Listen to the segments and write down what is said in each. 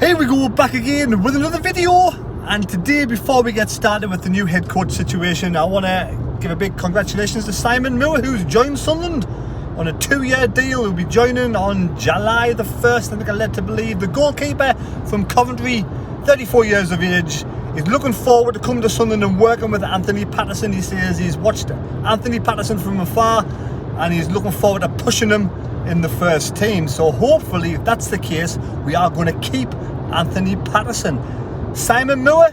Here we go, back again with another video. And today, before we get started with the new head coach situation, I want to give a big congratulations to Simon Moore, who's joined Sunderland on a 2-year deal. He'll be joining on July the 1st, I think I'm led to believe. The goalkeeper from Coventry, 34 years of age. He's looking forward to coming to Sunderland and working with Anthony Patterson. He says he's watched Anthony Patterson from afar and he's looking forward to pushing him in the first team. So hopefully, if that's the case, we are going to keep Anthony Patterson. Simon Moore,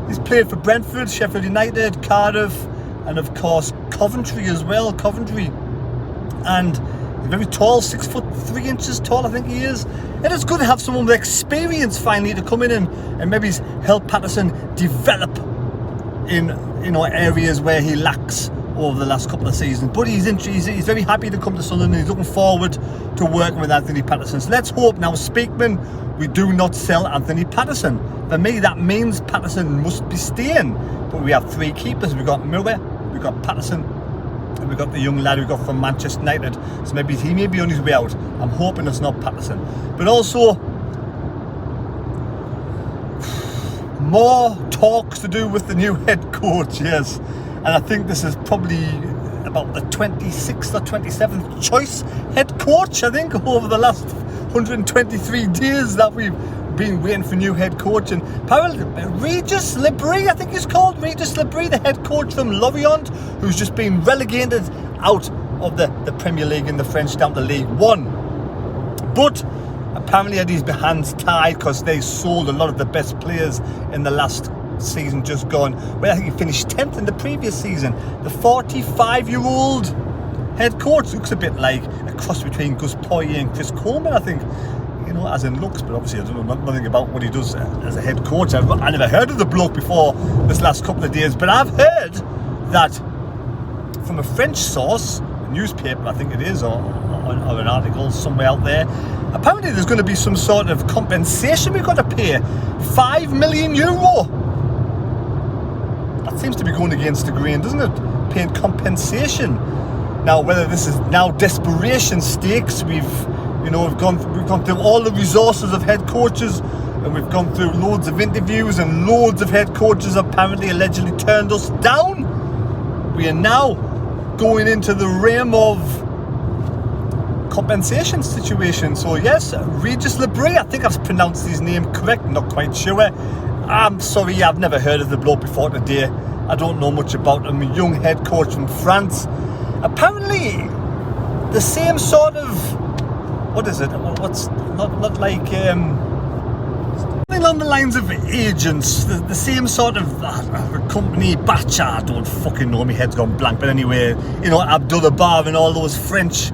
he's played for Brentford, Sheffield United, Cardiff, and of course Coventry as well. And he's very tall, 6'3" tall, I think he is. And it's good to have someone with experience finally to come in and maybe help Patterson develop in areas where he lacks over the last couple of seasons. But he's very happy to come to Sunderland and he's looking forward to working with Anthony Patterson. So let's hope now, Speakman, we do not sell Anthony Patterson. For me, that means Patterson must be staying. But we have three keepers. We've got Moore, we've got Patterson, and we've got the young lad we got from Manchester United. So maybe he may be on his way out. I'm hoping it's not Patterson. But also, more talks to do with the new head coach, yes. And I think this is probably about the 26th or 27th choice head coach, I think, over the last 123 days that we've been waiting for new head coach. And apparently Regis Le Bris, I think he's called, Regis Le Bris, the head coach from Lorient, who's just been relegated out of the Premier League in the French down to League One. But apparently had his hands tied because they sold a lot of the best players in the last season just gone. Well, I think he finished 10th in the previous season. The 45-year-old head coach looks a bit like a cross between Gus Poyet and Chris Coleman, I think, as in looks, but obviously I don't know nothing about what he does as a head coach. I never heard of the bloke before this last couple of days, but I've heard that from a French source, a newspaper I think it is, or an article somewhere out there. Apparently there's going to be some sort of compensation we've got to pay. €5 million. That seems to be going against the grain, doesn't it? Paying compensation. Now, whether this is now desperation stakes, we've gone through all the resources of head coaches, and we've gone through loads of interviews, and loads of head coaches apparently allegedly turned us down. We are now going into the realm of compensation situation. So yes, Regis Le Bris, I think I've pronounced his name correct, not quite sure. I'm sorry, I've never heard of the bloke before today. I don't know much about him. A young head coach from France. Apparently the same sort of, what is it? What's not like something along the lines of agents. The same sort of company batch. I don't fucking know. My head's gone blank. But anyway, Abdullah and all those French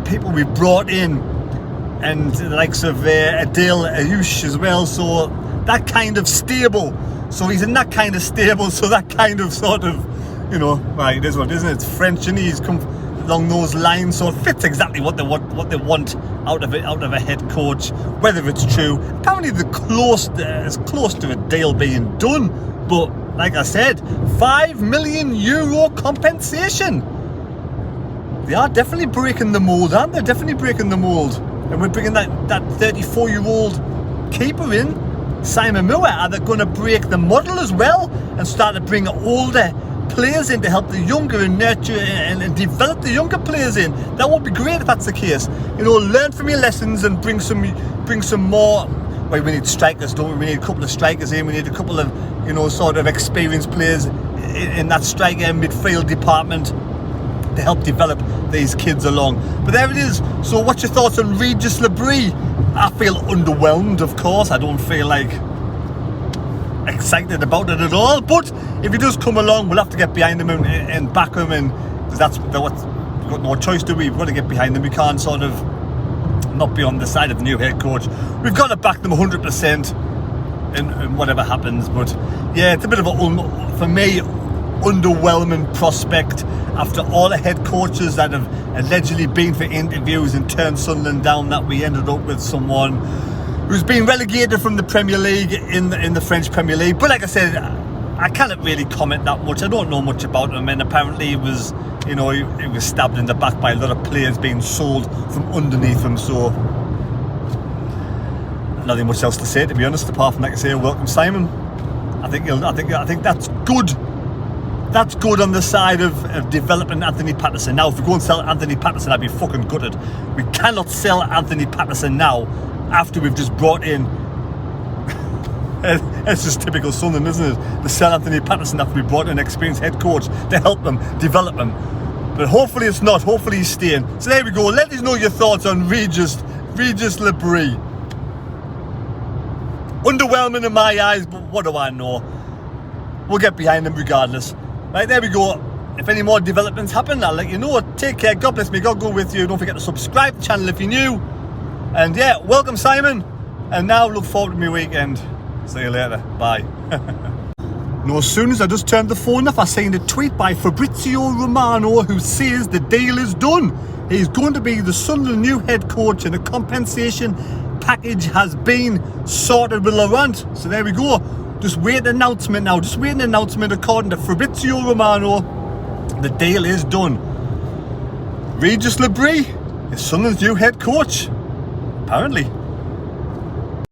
people we brought in, and the likes of Adil Ayouch as well. So that kind of stable. So he's in that kind of stable. So that kind of sort of, right, it is what it is, isn't it? It's French, and he's come along those lines, so it fits exactly what they want out of a head coach. Whether it's true, apparently as close to a deal being done. But like I said, €5 million compensation. They are definitely breaking the mould, aren't they? Definitely breaking the mould. And we're bringing that 34-year-old keeper in, Simon Moore. Are they going to break the model as well and start to bring older players in to help the younger and nurture and develop the younger players in? That would be great if that's the case. Learn from your lessons and bring some more. Well, we need strikers, don't we? We need a couple of strikers in. We need a couple of sort of experienced players in that striker midfield department to help develop these kids along. But there it is. So what's your thoughts on Regis Le Bris? I feel underwhelmed, of course. I don't feel like excited about it at all. But if he does come along, we'll have to get behind him and back him, and because we've got no choice, do we? We've got to get behind them. We can't sort of not be on the side of the new head coach. We've got to back them 100% in whatever happens. But yeah, it's a bit of for me, underwhelming prospect after all the head coaches that have allegedly been for interviews and turned Sunderland down, that we ended up with someone who's been relegated from the Premier League in the French Premier League. But like I said, I can't really comment that much. I don't know much about him, and apparently he was stabbed in the back by a lot of players being sold from underneath him. So nothing much else to say, to be honest, apart from, like I say, welcome Simon. I think that's good. That's good on the side of developing Anthony Patterson. Now, if we go and sell Anthony Patterson, I'd be fucking gutted. We cannot sell Anthony Patterson now after we've just brought in. It's just typical Sunderland, isn't it? To sell Anthony Patterson after we brought in an experienced head coach to help them develop him. But hopefully it's not. Hopefully he's staying. So there we go. Let us know your thoughts on Regis Le Bris. Underwhelming in my eyes, but what do I know? We'll get behind him regardless. Right, there we go. If any more developments happen, I'll let you know. Take care. God bless me. God go with you. Don't forget to subscribe to the channel if you're new. And yeah, welcome Simon. And now look forward to my weekend. See you later. Bye. No, as soon as I just turned the phone off, I seen a tweet by Fabrizio Romano who says the deal is done. He's going to be the Sunderland new head coach and a compensation package has been sorted with Laurent. So there we go. Just wait an announcement now. Just wait an announcement according to Fabrizio Romano. The deal is done. Regis Le Bris is Sunderland's new head coach. Apparently.